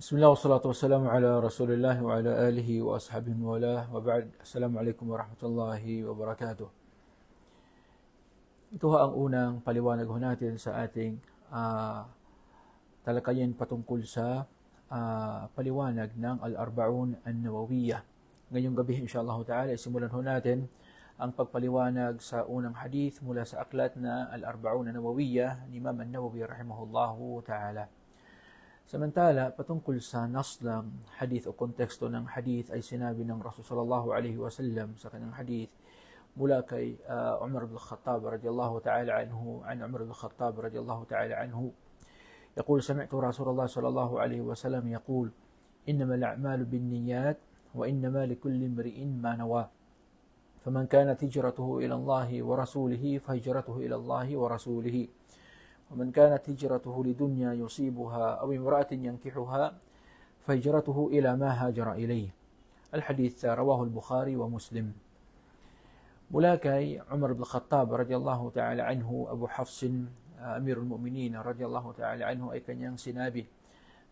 Bismillah wassalatu wassalamu ala rasulillah wa ala alihi wa ashabihi wa wala wa ba'd. Assalamualaikum warahmatullahi wabarakatuh. Ito ang unang paliwanag natin sa ating talakayan patungkol sa paliwanag ng Al-Arba'un An-Nawawiyah. Ngayong gabi insyaAllah ta'ala simulan natin ang pagpaliwanag sa unang hadith mula sa aklat na Al-Arba'un An-Nawawiyah ni Imam An-Nawawi rahimahullahu ta'ala. Samantala, patungkol sa nas ng hadith o konteksto ng hadith ay sinabi ng Rasul sallallahu alaihi wasallam sa kanyang hadith mula kay Umar bin Khattab radhiyallahu ta'ala anhu, an Umar bin Khattab radhiyallahu ta'ala anhu يقول سمعت رسول الله صلى الله عليه وسلم يقول إنما الأعمال بالنيات وإنما لكل امرئ ما نوى فمن كانت هجرته إلى الله ورسوله فهجرته إلى الله ورسوله ومن كانت هجرته لدنيا يصيبها أو امرأة ينكحها فهجرته إلى ما هاجر إليه. الحديث رواه البخاري ومسلم. ملاكي عمر بن الخطاب رضي الله تعالى عنه أبو حفص أمير المؤمنين رضي الله تعالى عنه أي kanyang sinabi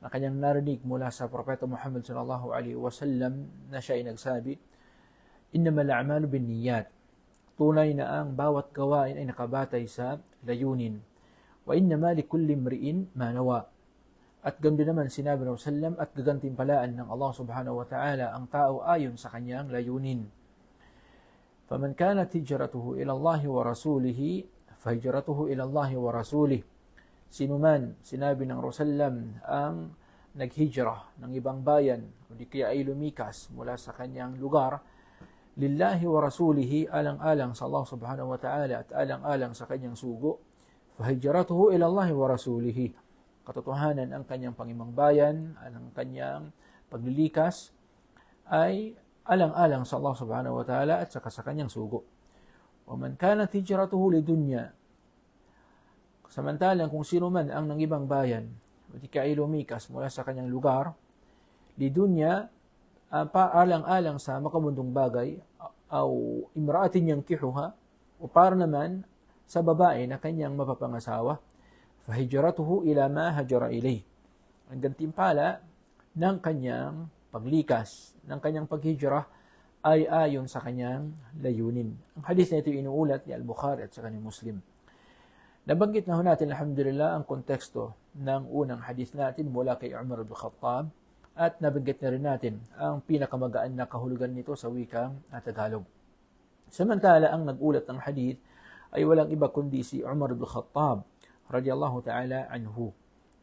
na kanyang narinig mula sa Propeta Muhammad sallallahu alaihi wasallam na siya ay nagsabi, "Innamal a'malu binniyat." Tunay na ang bawat gawain ay nakabatay sa layunin. Wa innama likulli imri'in ma nawa. At ganda naman sinabi ng sallam at gagantimpalaan ng Allah subhanahu wa ta'ala ang tao ayon sa kanyang layunin. Faman kanat hijratuhu ila Allah wa rasulihi fahijratuhu ila Allah wa rasulih. Sino man, sinabi ng Rasulullah ang naghijrah ng ibang bayan o di kaya ay lumikas mula sa kanyang lugar lillahi wa rasulihi, alang-alang sa Allah subhanahu wa ta'ala at alang-alang sa kanyang sugo, fahijratuhu ila Allah wa rasulihi. Katotohanan ang kanyang pangimang bayan, ang kanyang paglilikas ay alang-alang sa Allah subhanahu wa ta'ala at saka sa kanyang sugo. Wa man kanat hijratuhu lidunya. Samantalang kung sino man ang nangibang bayan, o di kaya lumikas mula sa kanyang lugar, lidunya, paalang-alang sa makamundong bagay, o imraatin yankihuha, o para naman sa babae na kanyang mapapangasawa, fahijratuhu ila ma hajara ilayh. Ang gantimpala ng kanyang paglikas, ng kanyang paghijrah ay ayon sa kanyang layunin. Ang hadith na ito inuulat ni Al-Bukhari at sa kanyang Muslim. Nabanggit na natin alhamdulillah ang konteksto ng unang hadith natin mula kay Umar bin Khattab at nabanggit na rin natin ang pinakamagaan na kahulugan nito sa wikang Tagalog. Samantala ang nagulat ng hadith ay walang iba kundi si Umar bin Khattab radiyallahu ta'ala anhu.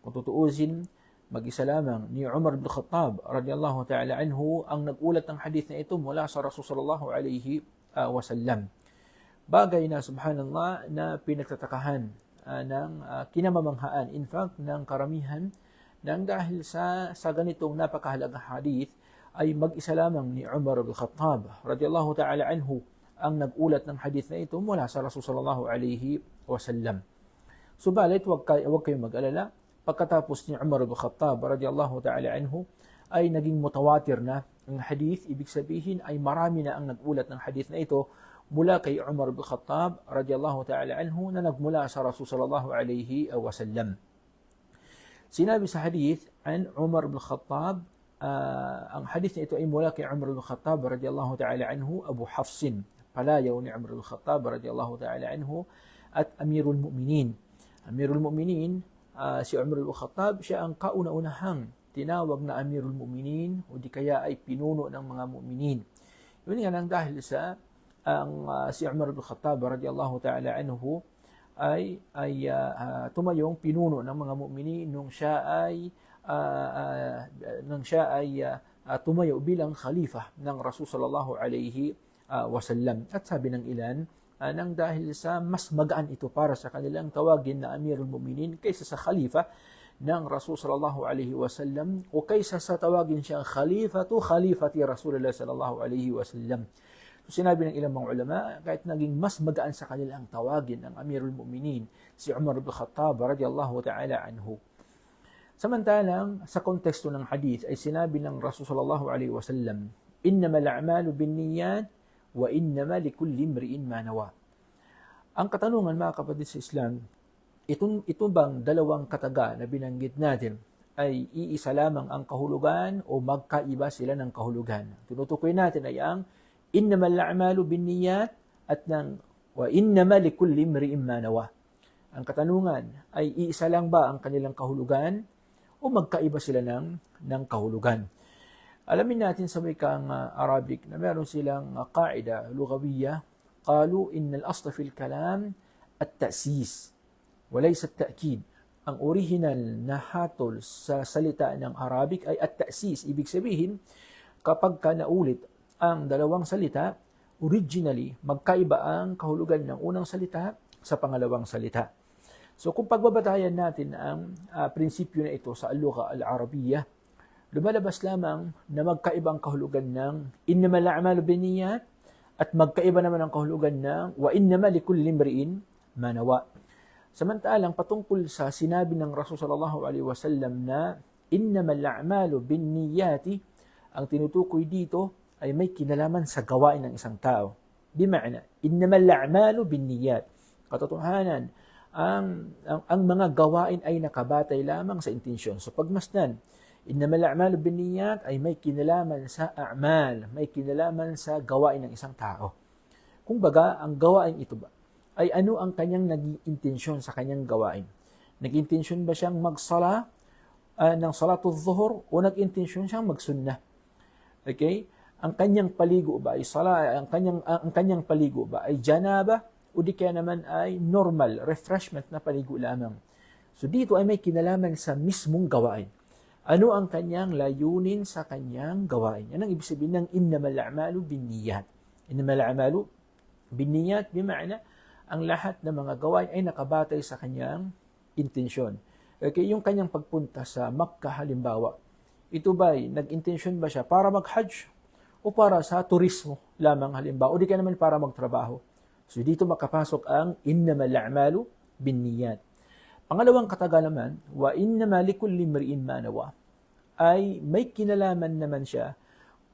Kung tutuusin, mag-isa lamang ni Umar bin Khattab radiyallahu ta'ala anhu ang nagulat ng hadith na ito mula sa Rasul sallallahu alaihi wasallam. Bagay na subhanallah na pinagtatakahan ng kinamamanghaan, in fact, ng karamihan nang dahil sa ganitong napakahalagang hadith ay mag-isa lamang ni Umar bin Khattab radiyallahu ta'ala anhu ang nagulat ng hadith na ito mula sa Rasul sallallahu alaihi wasallam. Subalit, huwag kayong mag-alala. Pagkatapos ni Umar bin Khattab radiyallahu ta'ala anhu ay naging mutawatir na ang hadith. Ibig sabihin ay marami na ang nagulat ng hadith na ito mula kay Umar bin Khattab radiyallahu ta'ala anhu na nagmula sa Rasul sallallahu alaihi wasallam. Sinabi sa hadith an Umar bin Khattab, ang hadith na ito ay mula kay Umar bin Khattab radiyallahu ta'ala anhu, Abu Hafsin, palayaw ni Umar bin Khattab radiyallahu ta'ala anhu at Amirul Mu'minin. Amirul Mu'minin, si Umar bin Khattab, siya ang kauna-unahang tinawag na Amirul Mu'minin o di kaya ay pinuno ng mga mu'minin. Yun nga nang dahil sa si Umar bin Khattab radiyallahu ta'ala anhu ay tumayong pinuno ng mga mu'minin nung siya ay tumayo bilang khalifa ng Rasul sallallahu alaihi wasallam. At sabi ng ilan, nang dahil sa mas magaan ito para sa kanilang tawagin na Amirul Mu'minin kaysa sa khalifa ng Rasul sallallahu alaihi wasallam o kaysa sa tawagin siyang khalifati Rasulullah sallallahu alaihi wasallam. So, sinabi ng ilang mga ulama, kahit naging mas magaan sa kanilang tawagin ng Amirul Mu'minin si Umar bin Khattab radiyallahu ta'ala anhu. Samantalang sa konteksto ng hadith ay sinabi ng Rasul sallallahu alaihi wasallam, "Innamal a'malu binniyat wa innama likulli imri'in ma nawa." Ang katanungan mga kapatid sa Islam, ito bang dalawang kataga na binanggit natin ay iisa lamang ang kahulugan o magkaiba sila ng kahulugan. Tinutukoy natin ay ang innamal a'malu binniyat at ng wa innama likulli imri'in ma nawa. Ang katanungan ay iisa lang ba ang kanilang kahulugan o magkaiba sila ng kahulugan. Alamin natin sa wikang Arabic na meron silang qaida lughawiyya, qalu innal asla fil kalam at-ta'sis wa laysa at-ta'kid. Ang original na hatol sa salita ng Arabic ay at-ta'sis. Ibig sabihin, kapag ka naulit ang dalawang salita, originally, magkaiba ang kahulugan ng unang salita sa pangalawang salita. So kung pagbabatayan natin ang prinsipyo na ito sa al-lugha al-Arabiyyah, lumalabas lamang na magkaiba ang kahulugan ng innamal a'malu binniyat at magkaiba naman ang kahulugan ng wa innama likulli imri'in ma nawa. Samantalang patungkol sa sinabi ng Rasul sallallahu alaihi wasallam na innamal a'malu binniyati, ang tinutukoy dito ay may kinalaman sa gawain ng isang tao. Bima'na, innamal a'malu binniyat. Katotohanan, ang mga gawain ay nakabatay lamang sa intensyon. So pagmasdan, innamal a'malu binniyat ay may kinalaman sa a'mal, may kinalaman sa gawain ng isang tao. Kung baga, ang gawain ito ba ay ano ang kanyang naging intensyon sa kanyang gawain? Nag-intensyon ba siyang magsala ng salatul zuhur o nag-intensyon siyang magsunnah? Okay? Ang kanyang paligo ba ay sala, ang kanyang paligo ba ay janaba o di kaya naman ay normal refreshment na paligo lamang? So dito ay may kinalaman sa mismong gawain. Ano ang kanyang layunin sa kanyang gawain? Yan ang ibig sabihin ng innamal a'malu binniyat. Innamal a'malu binniyat bima'na ang lahat ng mga gawain ay nakabatay sa kanyang intensyon. Okay, yung kanyang pagpunta sa Makkah halimbawa, ito ba'y nag-intensyon ba siya para mag-hajj o para sa turismo lamang halimbawa o di kaya naman para magtrabaho? So dito makapasok ang innamal a'malu binniyat. Pangalawang kataga naman, wa innama likulli imri'in ma nawa, ay may kinalaman naman siya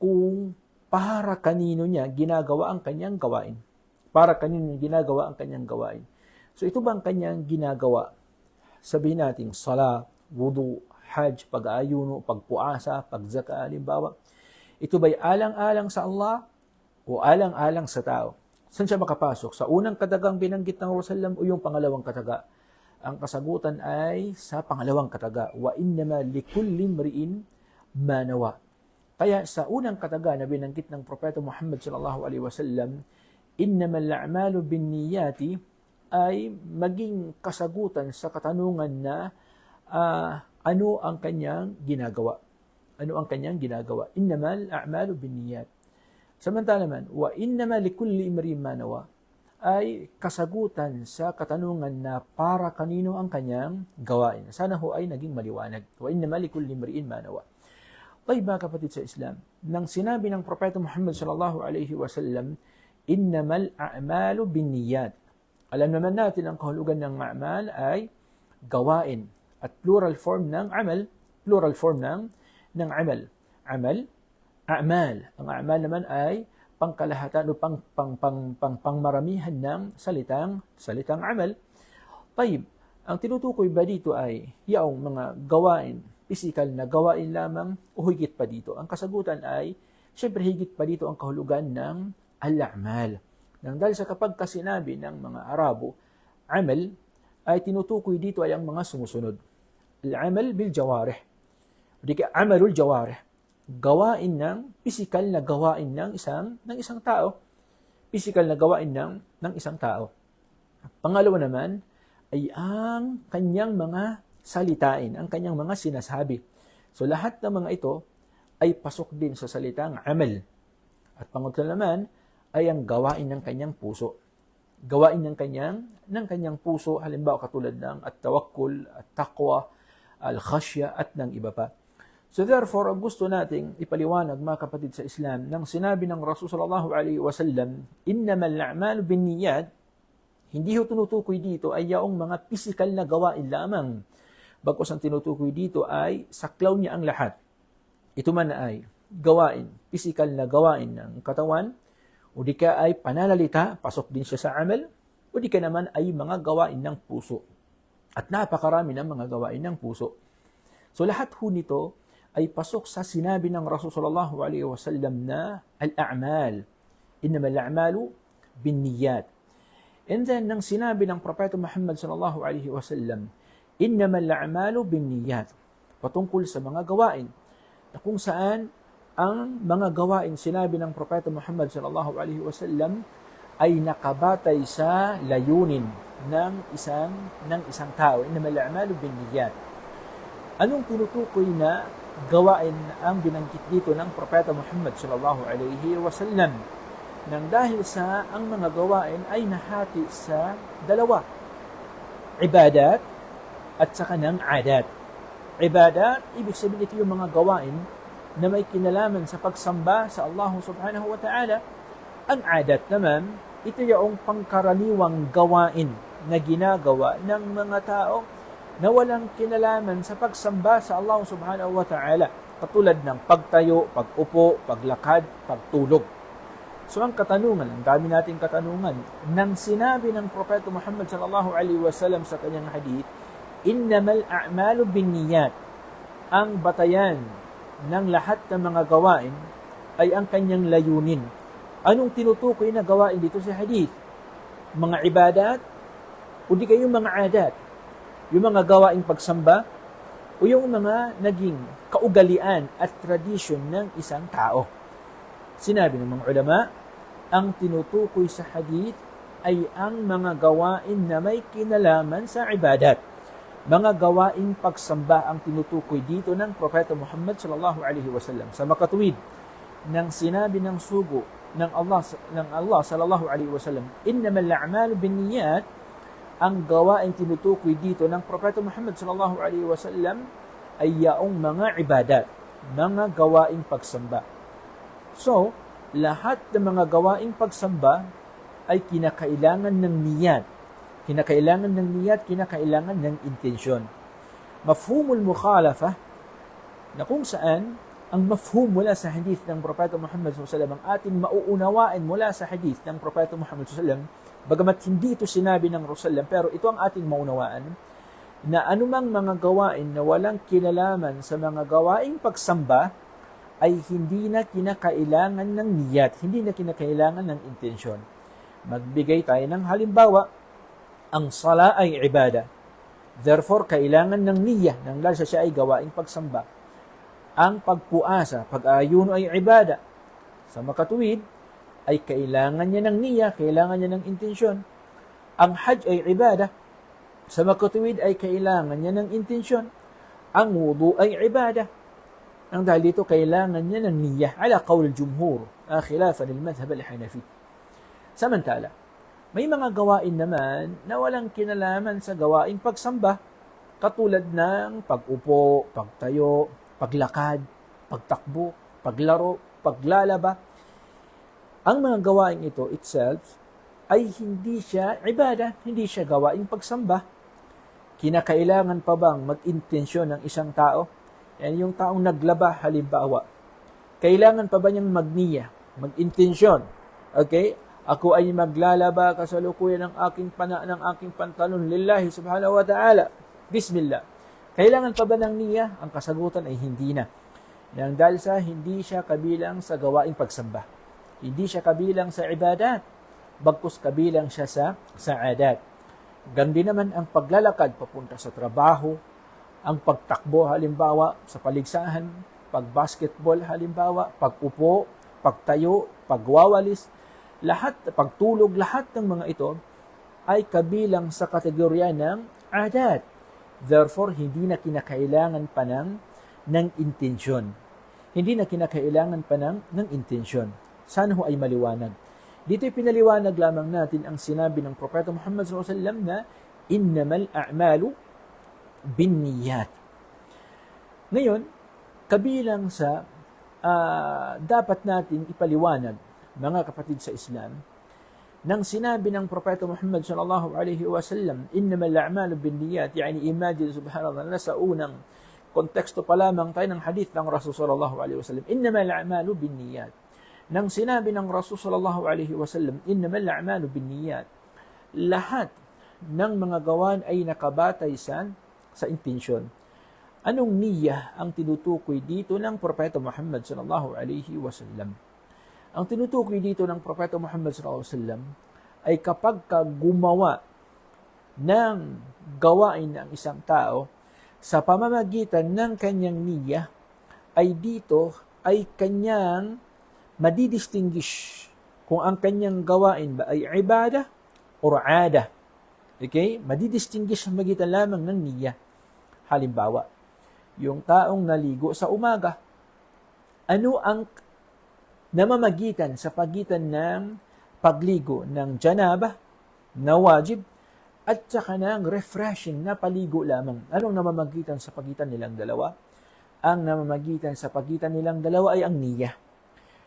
kung para kanino niya ginagawa ang kanyang gawain. Para kanino ginagawa ang kanyang gawain. So ito ba ang kanyang ginagawa? Sabihin natin, sala, wudu, hajj, pag-aayuno, pagpuasa, pagzaka, halimbawa. Ito ba'y alang-alang sa Allah o alang-alang sa tao? Saan siya makapasok? Sa unang katagang binanggit ng Rasulullah o yung pangalawang kataga? Ang kasagutan ay sa pangalawang kataga. Wa innama likulli imri'in ma nawa. Kaya sa unang kataga na binanggit ng Propeta Muhammad sallallahu alaihi wasallam, innamal a'malu binniyati ay maging kasagutan sa katanungan na ano ang kanyang ginagawa. Ano ang kanyang ginagawa? Innamal a'malu binniyat. Samantala naman, wa innama likulli imri'in ma nawa ay kasagutan sa katanungan na para kanino ang kanyang gawain. Sana ho ay naging maliwanag. Wa innama likulli imri'in ma nawa. Tayo mga kapatid sa Islam, nang sinabi ng Propeta Muhammad sallallahu alaihi wasallam, innamal a'malu binniyat. Alam naman natin ang kahulugan ng a'mal ay gawain at plural form ng amal, plural form ng amal. Amal, a'mal. Ang a'mal naman ay pangkalahatan o pangmaramihan ng salitang amal. Tayyib, ang tinutukoy ba dito ay yaong mga gawain, physical na gawain lamang o higit pa dito? Ang kasagutan ay syempre higit pa dito ang kahulugan ng al-a'mal. Nang dahil sa kapag kasinabi ng mga Arabo, amal, ay tinutukoy dito ay ang mga sumusunod. Al-amal bil jawarih. Di ka amalul jawarih. Gawain ng physical na gawain ng isang tao. Physical na gawain ng isang tao. Pangalawa naman ay ang kanyang mga salitain, ang kanyang mga sinasabi. So lahat ng mga ito ay pasok din sa salitang amal. At pangatlo naman ay ang gawain ng kanyang puso. Gawain ng kanyang puso, halimbawa katulad ng at-tawakkul, at-taqwa, al-khashya at ng iba pa. So therefore, ang gusto nating ipaliwanag mga kapatid sa Islam, nang sinabi ng Rasul sallallahu alaihi wasallam, innamal a'malu binniyat, hindi ho tinutukoy dito ay yaong mga physical na gawain lamang. Bagkus ang tinutukoy dito ay saklaw niya ang lahat. Ito man ay gawain, physical na gawain ng katawan, o di ka ay pananalita, pasok din siya sa amal, o di ka naman ay mga gawain ng puso. At napakarami ng mga gawain ng puso. So lahat ho nito ay pasok sa sinabi ng Rasul sallallahu alaihi wasallam na al-a'mal. Innamal a'malu binniyat. And then nang sinabi ng Propeta Muhammad sallallahu alaihi wasallam, innamal a'malu binniyat, patungkol sa mga gawain, na kung saan ang mga gawain sinabi ng Propeta Muhammad sallallahu alaihi wasallam ay nakabatay sa layunin ng isang tao. Innamal a'malu binniyat. Anong tinutukoy na gawain ang binanggit dito ng Propeta Muhammad sallallahu alaihi wasallam? Nang dahil sa ang mga gawain ay nahati sa dalawa, ibadat at saka ng adat. Ibadat, ibig sabihin ito yung mga gawain na may kinalaman sa pagsamba sa Allah subhanahu wa ta'ala. Ang adat naman, ito yung pangkaraniwang gawain na ginagawa ng mga tao na walang kinalaman sa pagsamba sa Allah subhanahu wa ta'ala, katulad ng pagtayo, pag-upo, paglakad, pagtulog. So ang katanungan, ang dami nating katanungan, nang sinabi ng Propeta Muhammad sallallahu alaihi wasallam sa kanyang hadith, innamal a'malu binniyat, ang batayan ng lahat ng mga gawain ay ang kanyang layunin. Anong tinutukoy na gawain dito sa hadith? Mga ibadat o di kayong mga adat? Yung mga gawaing pagsamba o yung mga naging kaugalian at tradisyon ng isang tao? Sinabi ng mga ulama, ang tinutukoy sa hadith ay ang mga gawain na may kinalaman sa ibadat. Mga gawaing pagsamba ang tinutukoy dito ng Propeta Muhammad sallallahu alaihi wasallam. Sa makatuwid ng sinabi ng sugo ng Allah sallallahu alaihi wasallam, innamal a'malu binniyat, ang gawaing tinutukoy dito ng Propeta Muhammad sallallahu alaihi wasallam ay yaong mga ibadat, mga gawaing pagsamba. So, lahat ng mga gawaing pagsamba ay kinakailangan ng niyat. Kinakailangan ng niyat, kinakailangan ng intensyon. Mafhumul mukhalafah, na kung saan ang mafhum mula sa hadith ng Propeta Muhammad SAW, ang ating mauunawain mula sa hadith ng Propeta Muhammad SAW, bagamat hindi ito sinabi ng Rasulullah, pero ito ang ating maunawaan, na anumang mga gawain na walang kinalaman sa mga gawaing pagsamba, ay hindi na kinakailangan ng niyat, hindi na kinakailangan ng intensyon. Magbigay tayo ng halimbawa, ang sala ay ibada. Therefore, kailangan ng niyya, nang lalo siya ay gawaing pagsamba. Ang pagpuasa, pag-ayuno ay ibada. Sa makatuwid, ay kailangan niya ng niyya, kailangan niya ng intensyon. Ang hajj ay ibada. Sa makatuwid ay kailangan niya ng intensyon. Ang wudu ay ibada. Ang dahil dito, kailangan niya ng niyya ala qawl jumhur, khilafan al-madhhab al-Hanafi. Samantala, may mga gawain naman na walang kinalaman sa gawaing pagsamba, katulad ng pag-upo, pagtayo, paglakad, pagtakbo, paglaro, paglalaba. Ang mga gawain ito itself ay hindi siya ibada, hindi siya gawaing pagsamba. Kinakailangan pa bang mag-intensyon ng isang tao? Yan yung taong naglaba, halimbawa. Kailangan pa ba niyang magniya, mag-intensyon? Okay? Ako ay maglalaba kasalukuyan ng aking pantalon lillahi subhanahu wa ta'ala. Bismillah. Kailangan pa ba ng niya? Ang kasagutan ay hindi na. Nang dahil sa hindi siya kabilang sa gawaing pagsamba. Hindi siya kabilang sa ibadat. Bagkus kabilang siya sa adat. Gandi naman ang paglalakad papunta sa trabaho, ang pagtakbo halimbawa sa paligsahan, pagbasketball halimbawa, pag-upo, pagtayo, pagwawalis, lahat, pagtulog, lahat ng mga ito ay kabilang sa kategorya ng adat. Therefore, hindi na kinakailangan pa ng intensyon. Hindi na kinakailangan pa ng intensyon. Sana ho ay maliwanag. Dito ay pinaliwanag lamang natin ang sinabi ng Propeta Muhammad SAW na innamal a'malu binniyat. Ngayon, kabilang sa dapat natin ipaliwanag, mga kapatid sa Islam, nang sinabi ng Propeta Muhammad sallallahu alaihi wasallam, innamal a'malu binniyat, yani imagine subhanallah, nasa unang konteksto pa lamang tayo ng hadith ng Rasul sallallahu alaihi wasallam, innamal a'malu binniyat. Nang sinabi ng Rasul sallallahu alaihi wasallam, innamal a'malu binniyat, lahat ng mga gawan ay nakabatay sa intensyon. Anong niyya ang tinutukoy dito ng Propeta Muhammad sallallahu alaihi wasallam? Ang tinutukoy dito ng Propeta Muhammad sallallahu alaihi wasallam ay kapag gumawa ng gawain ng isang tao sa pamamagitan ng kanyang niyya, ay dito ay kanyang madidistinguish kung ang kanyang gawain ba ay ibadah o ada. Okay? Madidistinguish ang magitan lamang ng niyya. Halimbawa, yung taong naligo sa umaga, ano ang namamagitan sa pagitan ng pagligo ng janaba na wajib at saka ng refreshing na paligo lamang? Anong namamagitan sa pagitan nilang dalawa? Ang namamagitan sa pagitan nilang dalawa ay ang niyya.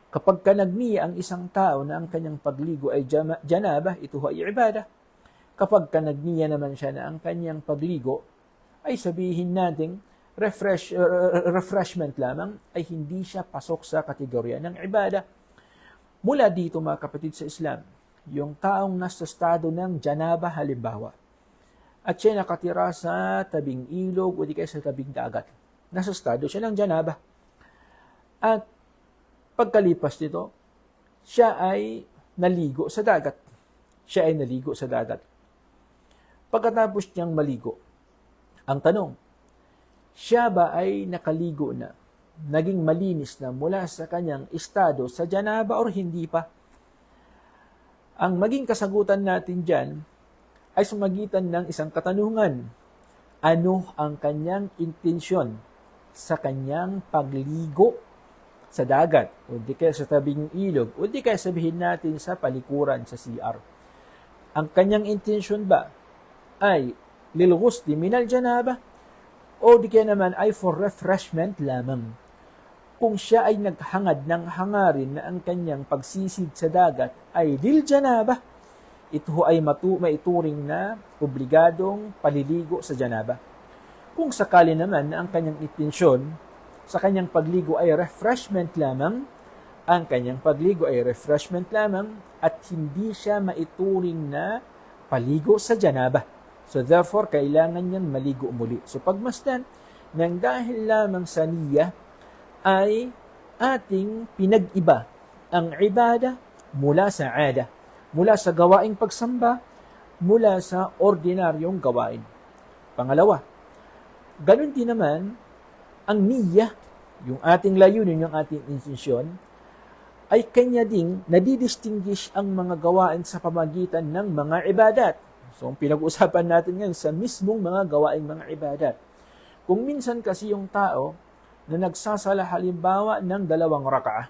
Kapag nagniya ang isang tao na ang kanyang pagligo ay janaba, ito ay ibadah. Kapag nagniya naman siya na ang kanyang pagligo ay sabihin natin refreshment lamang, ay hindi siya pasok sa kategorya ng ibadah. Mula dito mga kapatid sa Islam, yung taong nasa estado ng janaba halimbawa, at siya nakatira sa tabing ilog o di kaya sa tabing dagat, nasa estado siya ng janaba. At pagkalipas nito, siya ay naligo sa dagat. Siya ay naligo sa dagat. Pagkatapos niyang maligo, ang tanong, siya ba ay nakaligo na, naging malinis na mula sa kanyang estado sa janaba o hindi pa? Ang maging kasagutan natin dyan ay sumagitan ng isang katanungan. Ano ang kanyang intensyon sa kanyang pagligo sa dagat o di kaya sa tabing ilog o di kaya sabihin natin sa palikuran sa CR? Ang kanyang intensyon ba ay lilghusli minal janaba o di kaya naman ay for refreshment lamang? Kung siya ay naghangad ng hangarin na ang kanyang pagsisid sa dagat ay lil janaba, ito ay maituring na obligadong paliligo sa janaba. Kung sakali naman na ang kanyang intensyon sa kanyang pagligo ay refreshment lamang, ang kanyang pagligo ay refreshment lamang at hindi siya maituring na paligo sa janaba. So therefore, kailangan niyang maligo muli. So pagmasdan, nang dahil lamang sa niyya, ay ating pinag-iba ang ibadah mula sa ada, mula sa gawaing pagsamba, mula sa ordinaryong gawain. Pangalawa, ganun din naman ang niyya, yung ating layunin, yung ating intensyon, ay kanya ding nadidistinguish ang mga gawain sa pamagitan ng mga ibadat. So, ang pinag-uusapan natin ngayon sa mismong mga gawaing mga ibadat. Kung minsan kasi yung tao na nagsasala halimbawa ng dalawang raka'a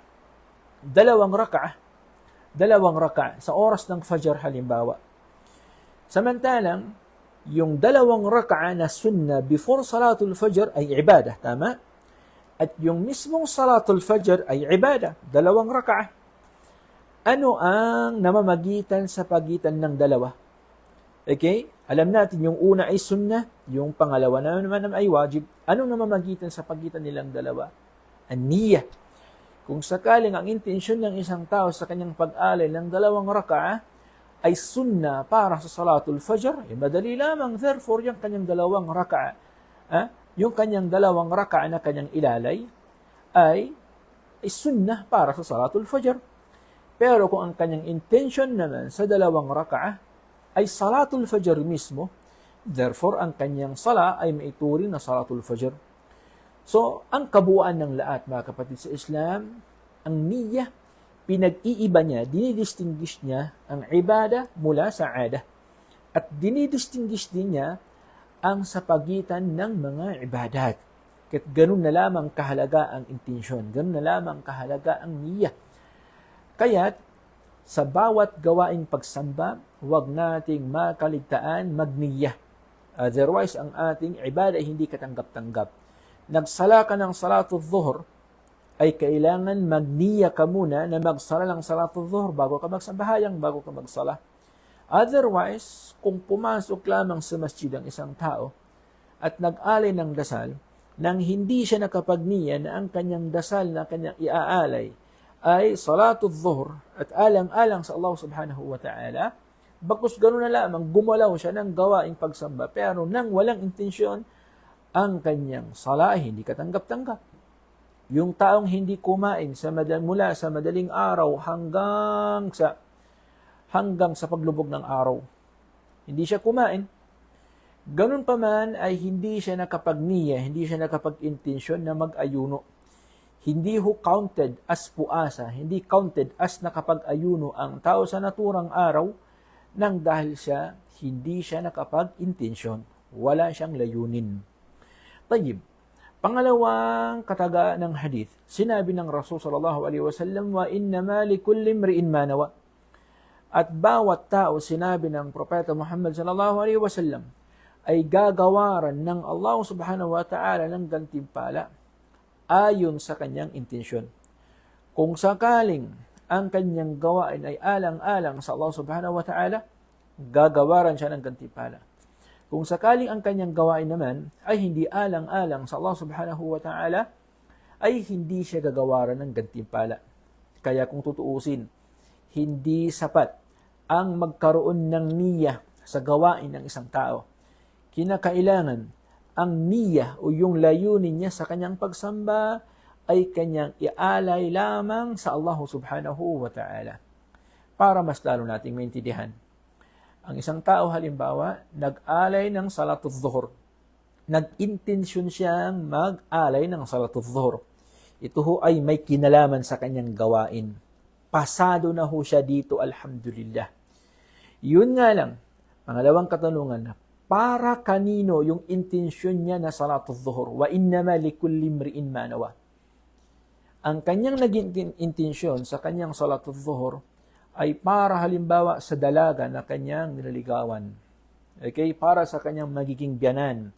sa oras ng Fajr halimbawa. Samantalang, yung dalawang raka'a na sunnah before Salatul Fajr ay ibadah, tama? At yung mismong Salatul Fajr ay ibadah, dalawang raka'a. Ano ang namamagitan sa pagitan ng dalawa? Okay? Alam natin, yung una ay sunnah, yung pangalawa naman ay wajib. Anong namamagitan sa pagitan nilang dalawa? Ang niyya. Kung sakaling ang intensyon ng isang tao sa kanyang pag-alay ng dalawang raka'a ay sunnah para sa Salatul Fajr, madali lamang. Therefore, yung kanyang dalawang raka'a, yung kanyang dalawang raka'a na kanyang ilalay ay sunnah para sa Salatul Fajr. Pero kung ang kanyang intention naman sa dalawang raka'a ay Salatul Fajr mismo, therefore, ang kanyang sala ay maituring na Salatul Fajr. So, ang kabuuan ng lahat, mga kapatid sa Islam, ang niyya, pinag-iiba niya, dinidistinguish niya ang ibadah mula sa ada. At dinidistinguish din niya ang sa pagitan ng mga ibadat. Kahit ganun na lamang kahalaga ang intensyon, ganun na lamang kahalaga ang niyya. Kaya't, sa bawat gawaing pagsamba, huwag nating makaligtaan magniya. Otherwise, ang ating ibadah ay hindi katanggap-tanggap. Nagsala ka ng Salatul Dhuhr, ay kailangan magniya ka muna na magsala ng Salatul Dhuhr bago ka magsambahayang, bago ka magsala. Otherwise, kung pumasok lamang sa masjid ang isang tao at nag-alay ng dasal, nang hindi siya nakapagniya na ang kanyang dasal na kanyang iaalay ay Salatul Dhuhr at alang-alang sa Allah subhanahu wa ta'ala, bagkus gano'n na lamang, gumalaw siya ng gawaing pagsamba, pero nang walang intensyon ang kanyang sala ay hindi katanggap-tanggap. Yung taong hindi kumain mula sa madaling araw hanggang sa paglubog ng araw, hindi siya kumain. Ganun pa man ay hindi siya nakapagniya, hindi siya nakapag-intensyon na mag-ayuno. Hindi counted as puasa, hindi counted as nakapag-ayuno ang tao sa naturang araw nang dahil hindi siya nakapag-intensyon. Wala siyang layunin. Tayyib. Pangalawang kataga ng hadith, sinabi ng Rasul sallallahu alaihi wasallam, wa innama likulli imri'in ma nawa. At bawat tao, sinabi ng Propeta Muhammad sallallahu alaihi wasallam, ay gagawaran ng Allah subhanahu wa ta'ala ng gantimpala ayon sa kanyang intensyon. Kung sakaling ang kanyang gawain ay alang-alang sa Allah subhanahu wa ta'ala, gagawaran siya ng gantimpala. Kung sakaling ang kanyang gawain naman ay hindi alang-alang sa Allah subhanahu wa ta'ala, ay hindi siya gagawaran ng gantimpala. Kaya kung tutuusin, hindi sapat ang magkaroon ng niyya sa gawain ng isang tao. Kinakailangan ang niyya o yung layunin niya sa kanyang pagsamba ay kanyang ialay lamang sa Allah subhanahu wa ta'ala. Para mas lalo nating maintindihan. Ang isang tao halimbawa, nag-alay ng salatul zuhur. Nag-intensyon siyang mag-alay ng salatul zuhur. Ito ho ay may kinalaman sa kanyang gawain. Pasado na ho siya dito, alhamdulillah. Yun nga lang, pangalawang katanungan, para kanino yung intensyon niya na salatul zuhur? Wa innama likulli imri'in ma nawa. Ang kanyang naging intensyon sa kanyang salatul zuhur ay para halimbawa sa dalaga na kanyang nililigawan. Okay? Para sa kanyang magiging biyanan.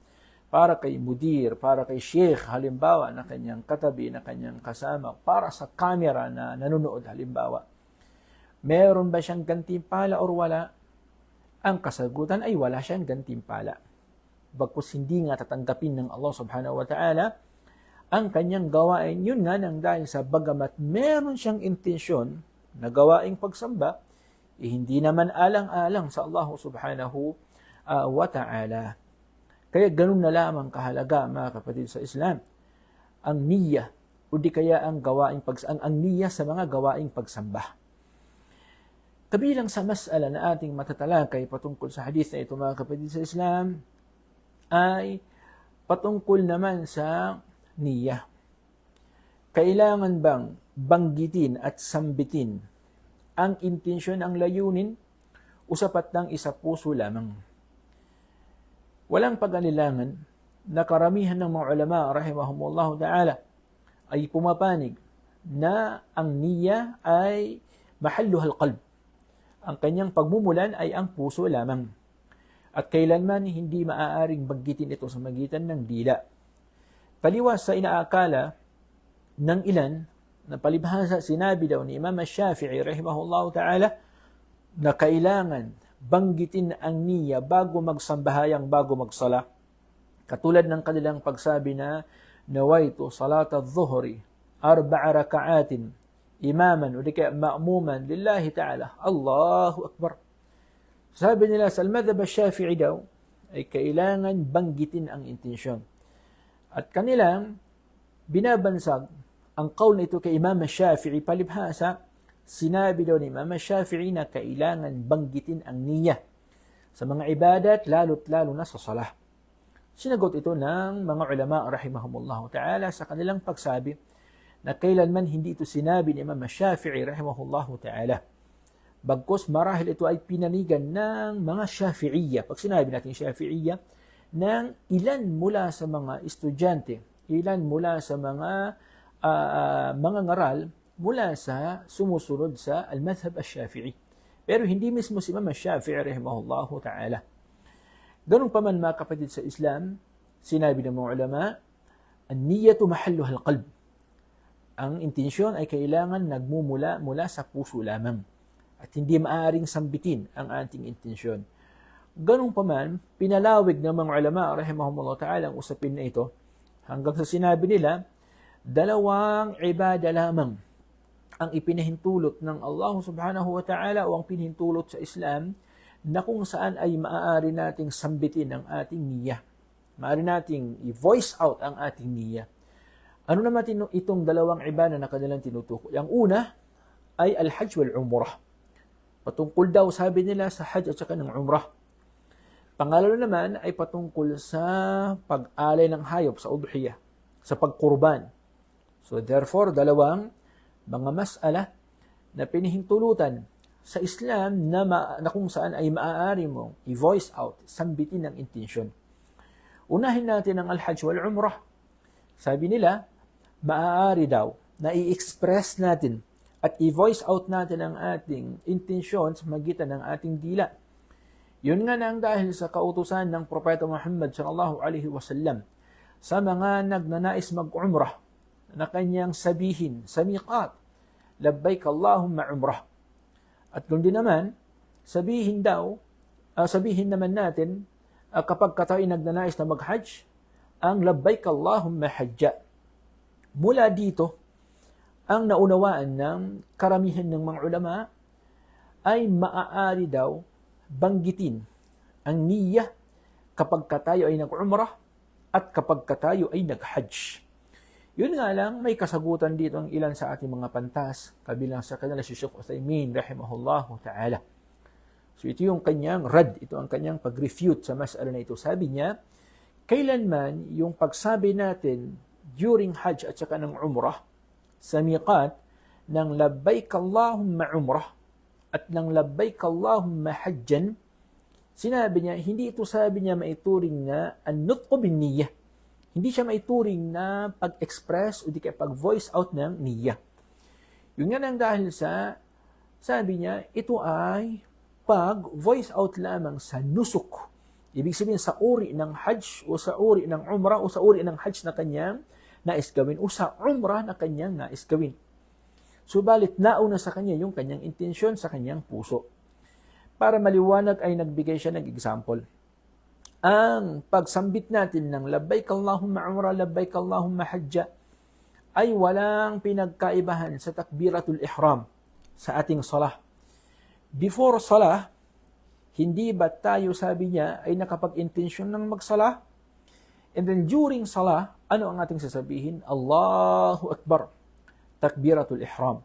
Para kay mudir, para kay sheikh halimbawa na kanyang katabi, na kanyang kasama. Para sa camera na nanonood halimbawa. Meron ba siyang gantimpala or wala? Ang kasagutan ay wala siyang gantimpala. Bagkus hindi nga tatanggapin ng Allah subhanahu wa ta'ala ang kanyang gawain. Yun nga nang dahil sa bagamat meron siyang intensyon na gawaing pagsamba, hindi naman alang-alang sa Allah subhanahu wa ta'ala. Kaya ganun na lamang kahalaga, mga kapatid sa Islam, ang niyya o di kaya ang niyya sa mga gawaing pagsamba. Kabilang sa mas'ala na ating matatalakay patungkol sa hadith na ito, mga kapatid sa Islam, ay patungkol naman sa niyya. Kailangan bang banggitin at sambitin ang intensyon, ang layunin, o sapat ng isa puso lamang? Walang pag-anilangan na karamihan ng mga ulama rahimahumullahu ta'ala ay pumapanig na ang niyya ay mahalluhal qalb. Ang kanyang pagmumulan ay ang puso lamang. At kailanman hindi maaaring banggitin ito sa magitan ng dila. Taliwas sa inaakala ng ilan na palibhasa, sinabi daw ni Imam Shafi'i rahimahullahu ta'ala na kailangan banggitin ang niyya bago magsambahayang, bago magsala. Katulad ng kanilang pagsabi na nawaitu salat adh-dhuhri 4 raka'atin imaman o di kaya ma'muman lillahi ta'ala. Allahu Akbar. Sabi nila sa al-madhhab Shafi'i daw ay kailangan banggitin ang intensyon. At kanilang binabansag ang qaul nito kay Imam Shafi'i palibhasa, sinabi daw ni Imam Shafi'i na kailangan banggitin ang niyya sa mga ibadat, lalo't lalo na sa salah. Sinagot ito ng mga ulama rahimahumullahu ta'ala sa kanilang pagsabi na kailanman hindi ito sinabi ni Imam Shafi'i rahimahullahu ta'ala. Bagkus marahil ito ay pinanigan ng mga Shafi'iyya. Pag sinabi natin Shafi'iyya, ng ilan mula sa mga estudyante, ilan mula sa mga ngaral mula sa sumusunod sa al-madhhab al-Shafi'i. Pero hindi mismo si Imam Shafi'i rahimahullahu ta'ala. Ganun pa man, mga kapatid sa Islam, sinabi ng mga ulama, an-niyatu mahalluha al-qalb. Ang intensyon ay kailangan nagmumula mula sa puso lamang at hindi maaaring sambitin ang ating intensyon. Ganun pa man, pinalawig ng mga ulama rahimahumullah ta'ala ang usapin na ito hanggang sa sinabi nila, 2 ibada lamang ang ipinahintulot ng Allah subhanahu wa ta'ala o ang pinahintulot sa Islam na kung saan ay maaari nating sambitin ang ating niyya. Maaari nating i-voice out ang ating niyya. Ano naman itong dalawang ibadah na kanilang tinutukoy? Ang una ay al-hajj wal-umrah. Patungkol daw, sabi nila, sa hajj at saka ng umrah. Pangalawa naman ay patungkol sa pag-alay ng hayop sa udhiyah, sa pagkurban. So therefore, dalawang mga mas'ala na pinahintulutan sa Islam na kung saan ay maaari mong i-voice out, sambitin ang intensyon. Unahin natin ang al-hajj wal-umrah. Sabi nila, maaari daw na i-express natin at i-voice out natin ang ating intensyon sa magitan ng ating dila. Yun nga nang dahil sa kautusan ng Propeta Muhammad sallallahu alaihi wasallam sa mga nagnanais mag-umrah na kanyang sabihin sa miqat, labbaik Allahumma umrah. At kung di naman, sabihin naman natin kapag tayo nagnanais na mag-hajj, ang labbaik Allahumma hajja. Mula dito, ang naunawaan ng karamihan ng mga ulama ay maaari daw banggitin ang niyya kapag tayo ay nag-umrah at kapag tayo ay nag-hajj. Yun nga lang, may kasagutan dito ang ilan sa ating mga pantas, kabilang sa kanila si Sheikh Uthaymin, rahimahullahu ta'ala. So ito yung kanyang rad, ito ang kanyang pag-refute sa mas'ala na ito. Sabi niya, kailanman yung pagsabi natin during hajj at saka ng umrah, sa miqat ng labbaik Allahumma umrah at ng labbaik Allahumma hajjan, sinabi niya, hindi ito sabi niya maituring na an-nutqu bin niyyah. Hindi siya maituring na pag-express o di kaya pag-voice out ng niyya. Yun nga nang dahil sa, sabi niya, ito ay pag-voice out lamang sa nusuk. Ibig sabihin sa uri ng hajj o sa uri ng umrah o sa uri ng hajj na kanyang nais gawin o sa umrah na kanyang nais gawin. Subalit nauna sa kanya yung kanyang intensyon sa kanyang puso. Para maliwanag ay nagbigay siya ng example. Ang pagsambit natin ng labbaik Allahumma umrah, labbaik Allahumma hajja ay walang pinagkaibahan sa takbiratul ihram sa ating salah. Before salah, hindi ba tayo, sabi niya, ay nakapag-intensyon ng magsalah? And then during salah, ano ang ating sasabihin? Allahu Akbar, takbiratul ihram.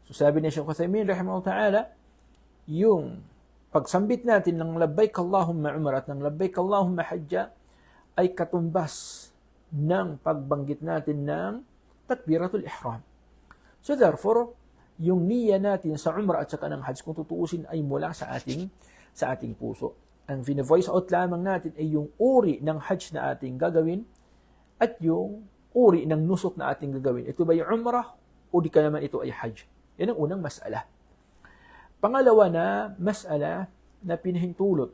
So sabi ni Shaykh Uthaymin, rahimahullah ta'ala, yung pagsambit natin ng labbaik Allahumma umrah at ng labbaik Allahumma hajja ay katumbas ng pagbanggit natin ng takbiratul ihram. So therefore, yung niyya natin sa umrah at saka ng hajj kung tutuusin ay mula sa ating puso. Ang vina-voice out lamang natin ay yung uri ng hajj na ating gagawin at yung uri ng nusuk na ating gagawin. Ito ba yung umrah o di ka naman ito ay hajj? Yan ang unang mas'ala. Pangalawa na mas'ala na pinahintulot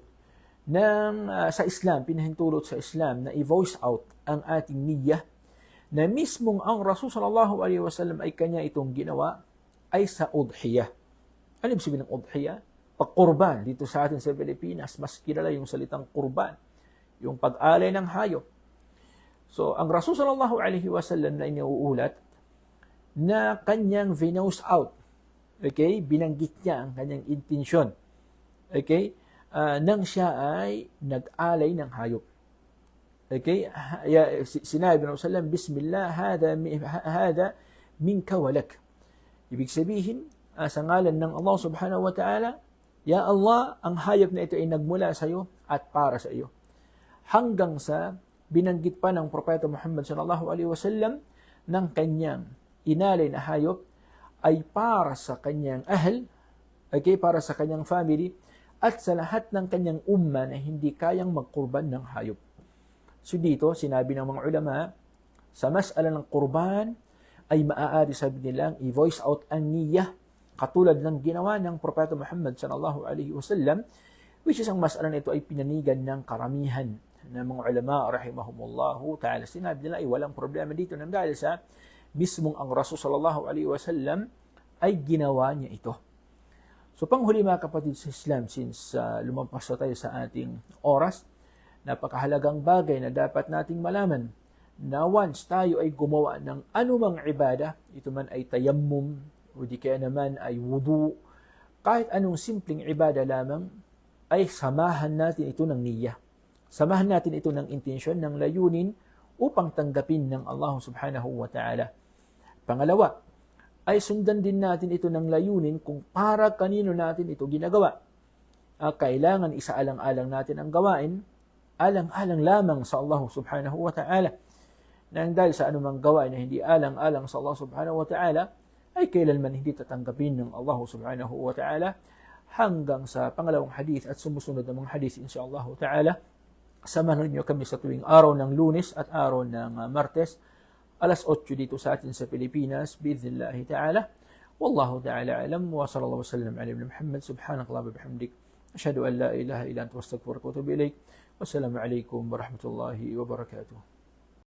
sa Islam na i-voice out ang ating niyya na mismong ang Rasul sallallahu alaihi wasallam ay kanya itong ginawa ay sa udhiyah. Ano ibig sabihin ng udhiyah? Pagkurban. Dito sa atin sa Pilipinas, mas kilala yung salitang kurban, yung pag-alay ng hayop. So, ang Rasul sallallahu alaihi wasallam na iniuulat na kanyang vinouse out, okay, binanggit niya ang kanyang intensyon, okay, nang siya ay nag-alay ng hayop. Okay, sinabi ng Rasul, Bismillah, hada minka walak. Ibig sabihin, sa ngalan ng Allah subhanahu wa ta'ala, Ya Allah, ang hayop na ito ay nagmula sa iyo at para sa iyo. Hanggang sa binanggit pa ng Propeta Muhammad sallallahu alaihi wasallam ng kanyang inalay na hayop ay para sa kanyang ahl, okay, para sa kanyang family, at sa lahat ng kanyang umma na hindi kayang magkurban ng hayop. So dito, sinabi ng mga ulama, sa mas'ala ng kurban, ay maaari sabi nilang i-voice out ang niyah, katulad ng ginawa ng Propeta Muhammad sallallahu alaihi wasallam, which is ang mas'ala nito ay pinanigan ng karamihan ng mga ulama rahimahumullahu ta'ala. Sinabi nila ay walang problema dito nang dahil sa mismong ang Rasul sallallahu alaihi wasallam ay ginawa niya ito. So panghuli mga kapatid sa Islam, since lumampas na tayo sa ating oras, napakahalagang bagay na dapat nating malaman na once tayo ay gumawa ng anumang ibadah, ito man ay tayammum, o di kaya naman ay wudu, kahit anong simpleng ibadah lamang, ay samahan natin ito ng niyya. Samahan natin ito ng intensyon, ng layunin upang tanggapin ng Allah subhanahu wa ta'ala. Pangalawa, ay sundan din natin ito ng layunin kung para kanino natin ito ginagawa. Kailangan isaalang-alang natin ang gawain, alang-alang lamang sa Allah subhanahu wa ta'ala. Nang dahil sa anumang gawain na hindi alang-alang sa Allah subhanahu wa ta'ala, ay kailanman hindi tatanggapin ng Allah subhanahu wa ta'ala, hanggang sa pangalawang hadith at sumusunod na mga hadith insyaAllah ta'ala. Samahan niyo kami sa tuwing araw ng Lunes at araw ng Martes, alas 8 dito sa atin sa Pilipinas, bi'idhnillahi ta'ala. Wallahu ta'ala alam, wa sallallahu wa sallam ala Muhammad, subhanakallah wa bihamdik, ashhadu an la ilaha illa anta astaghfiruka wa atubu ilaik. Wassalamu alaikum warahmatullahi wabarakatuh.